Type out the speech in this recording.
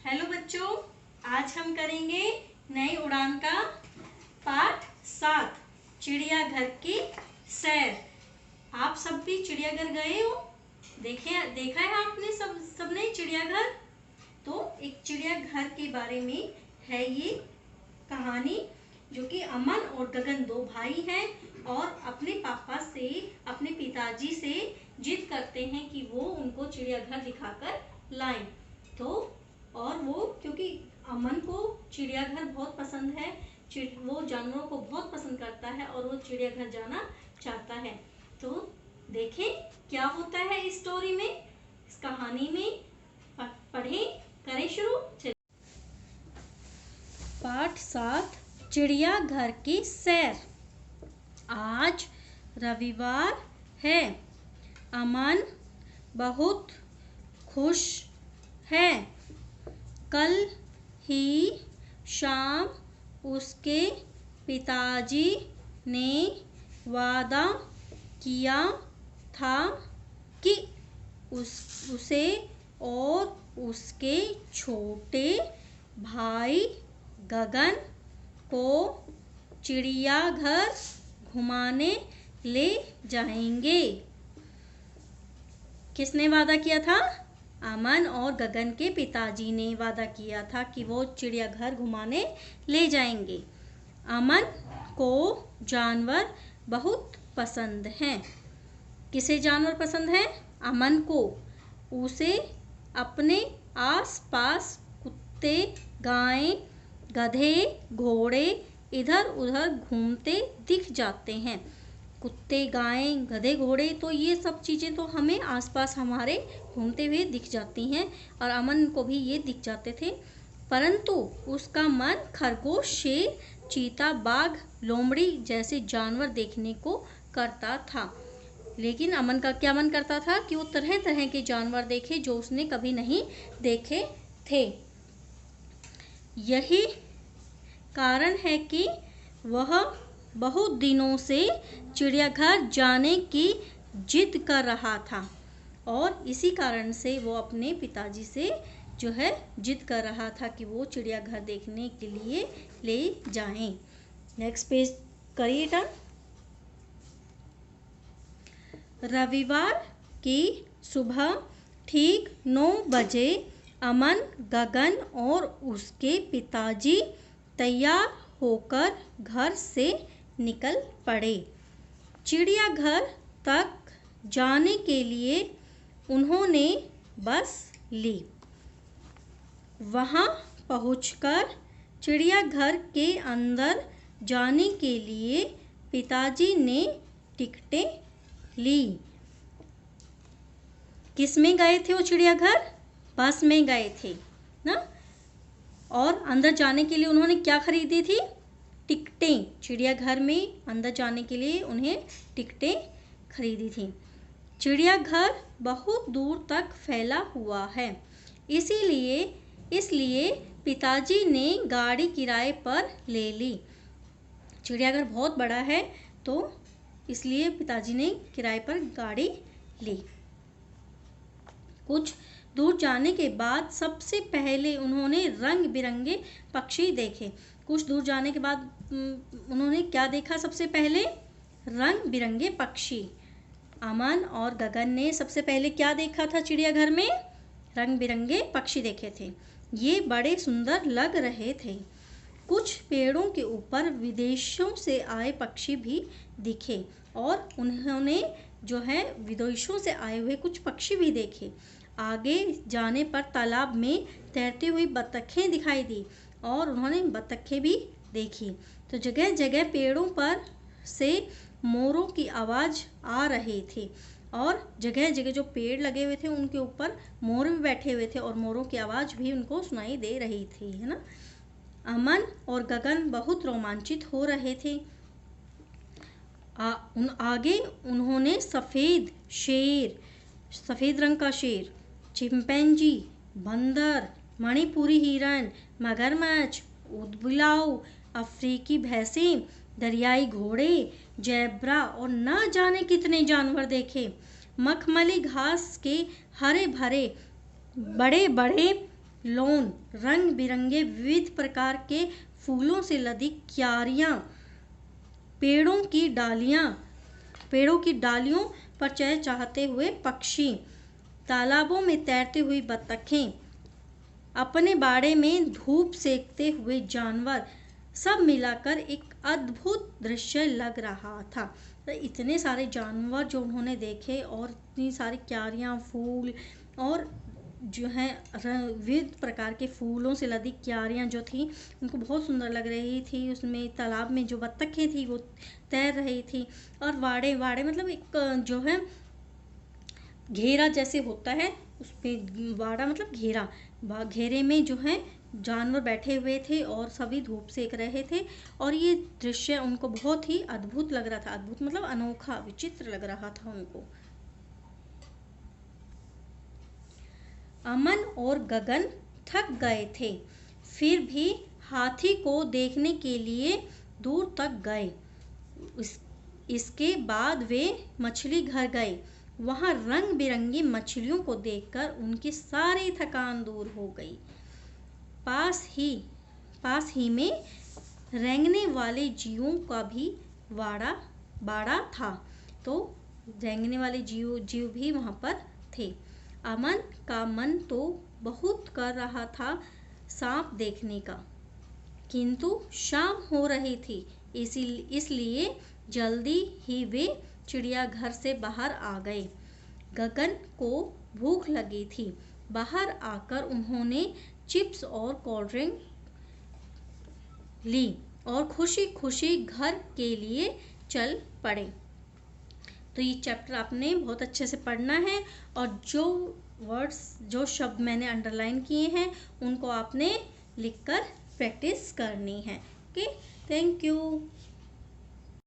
Hello बच्चों, आज हम करेंगे नई उड़ान का पाठ 7 चिड़ियाघर की सैर। आप सब भी चिड़ियाघर गए हो? देखा है आपने सबने चिड़ियाघर? तो एक चिड़ियाघर के बारे में है ये कहानी, जो कि अमन और गगन दो भाई हैं और अपने पापा से, अपने पिताजी से जिद करते हैं कि वो उनको चिड़ियाघर दिखाकर लाएं। तो और वो, क्योंकि अमन को चिड़ियाघर बहुत पसंद है, वो जानवरों को बहुत पसंद करता है और वो चिड़ियाघर जाना चाहता है। तो देखें क्या होता है इस स्टोरी में, इस कहानी में। पढ़ें, करें शुरू। पाठ 7 चिड़ियाघर की सैर। आज रविवार है। अमन बहुत खुश है। कल ही शाम उसके पिताजी ने वादा किया था कि उसे और उसके छोटे भाई गगन को चिड़ियाघर घुमाने ले जाएंगे। किसने वादा किया था? अमन और गगन के पिताजी ने वादा किया था कि वो चिड़ियाघर घुमाने ले जाएंगे। अमन को जानवर बहुत पसंद हैं। किसे जानवर पसंद हैं? अमन को। उसे अपने आसपास कुत्ते, गाय, गधे, घोड़े इधर उधर घूमते दिख जाते हैं। कुत्ते, गाय, गधे, घोड़े, तो ये सब चीज़ें तो हमें आसपास हमारे घूमते हुए दिख जाती हैं और अमन को भी ये दिख जाते थे। परंतु उसका मन खरगोश, शेर, चीता, बाघ, लोमड़ी जैसे जानवर देखने को करता था। लेकिन अमन का क्या मन करता था कि वो तरह तरह के जानवर देखे जो उसने कभी नहीं देखे थे। यही कारण है कि वह बहुत दिनों से चिड़ियाघर जाने की जिद कर रहा था और इसी कारण से वो अपने पिताजी से जो है जिद कर रहा था कि वो चिड़ियाघर देखने के लिए ले जाएं। नेक्स्ट पेज करिए टर्न। रविवार की सुबह ठीक 9 बजे अमन, गगन और उसके पिताजी तैयार होकर घर से निकल पड़े। चिड़ियाघर तक जाने के लिए उन्होंने बस ली। वहां पहुंचकर चिड़ियाघर के अंदर जाने के लिए पिताजी ने टिकटें ली। किस में गए थे वो चिड़ियाघर? बस में गए थे ना। और अंदर जाने के लिए उन्होंने क्या खरीदी थी? टिकटें। चिड़ियाघर में अंदर जाने के लिए उन्हें टिकटें खरीदी थी। चिड़ियाघर बहुत दूर तक फैला हुआ है, इसलिए पिताजी ने गाड़ी किराए पर ले ली। चिड़ियाघर बहुत बड़ा है तो इसलिए पिताजी ने किराए पर गाड़ी ली। कुछ दूर जाने के बाद सबसे पहले उन्होंने रंग बिरंगे पक्षी देखे। कुछ दूर जाने के बाद उन्होंने क्या देखा? सबसे पहले रंग बिरंगे पक्षी। अमन और गगन ने सबसे पहले क्या देखा था? चिड़ियाघर में रंग बिरंगे पक्षी देखे थे। ये बड़े सुंदर लग रहे थे। कुछ पेड़ों के ऊपर विदेशों से आए पक्षी भी दिखे और उन्होंने जो है विदेशों से आए हुए कुछ पक्षी भी देखे। आगे जाने पर तालाब में तैरती हुई बतखें दिखाई दी और उन्होंने बतखें भी देखी। तो जगह जगह पेड़ों पर से मोरों की आवाज़ आ रही थी और जगह जगह जो पेड़ लगे हुए थे उनके ऊपर मोर भी बैठे हुए थे और मोरों की आवाज़ भी उनको सुनाई दे रही थी, है ना। अमन और गगन बहुत रोमांचित हो रहे थे। आगे उन्होंने सफ़ेद रंग का शेर, चिंपैंजी, बंदर, मणिपुरी हिरन, मगरमच्छ, ऊदबिलाव, अफ्रीकी भैंसें, दरियाई घोड़े, ज़ेब्रा और न जाने कितने जानवर देखे। मखमली घास के हरे भरे बड़े बड़े लॉन, रंग बिरंगे विविध प्रकार के फूलों से लदी क्यारियां, पेड़ों की डालियों पर चहचहाते हुए पक्षी, तालाबों में तैरती हुई बतखें, अपने बाड़े में धूप सेकते हुए जानवर, सब मिलाकर एक अद्भुत दृश्य लग रहा था। तो इतने सारे जानवर जो उन्होंने देखे और इतनी सारी क्यारियां, फूल और जो है विविध प्रकार के फूलों से लदी क्यारियां जो थी उनको बहुत सुंदर लग रही थी। उसमें तालाब में जो बत्तखें थी वो तैर रही थी, और वाड़े मतलब एक जो है घेरा जैसे होता है, उस पे वाड़ा मतलब घेरा, घेरे में जो है जानवर बैठे हुए थे और सभी धूप सेक रहे थे, और ये दृश्य उनको बहुत ही अद्भुत लग रहा था। अद्भुत मतलब अनोखा, विचित्र लग रहा था उनको। अमन और गगन थक गए थे, फिर भी हाथी को देखने के लिए दूर तक गए। इसके बाद वे मछली घर गए। वहां रंग बिरंगी मछलियों को देखकर उनकी सारी थकान दूर हो गई। पास ही में रेंगने वाले जीवों का भी बाड़ा था, तो रेंगने वाले जीव भी वहां पर थे। अमन का मन तो बहुत कर रहा था सांप देखने का, किंतु शाम हो रही थी, इसलिए जल्दी ही वे चिड़ियाघर से बाहर आ गए। गगन को भूख लगी थी। बाहर आकर उन्होंने चिप्स और कोल्ड ड्रिंक ली और खुशी खुशी घर के लिए चल पड़े। तो ये चैप्टर आपने बहुत अच्छे से पढ़ना है, और जो शब्द मैंने अंडरलाइन किए हैं उनको आपने लिखकर प्रैक्टिस करनी है। Okay, thank you.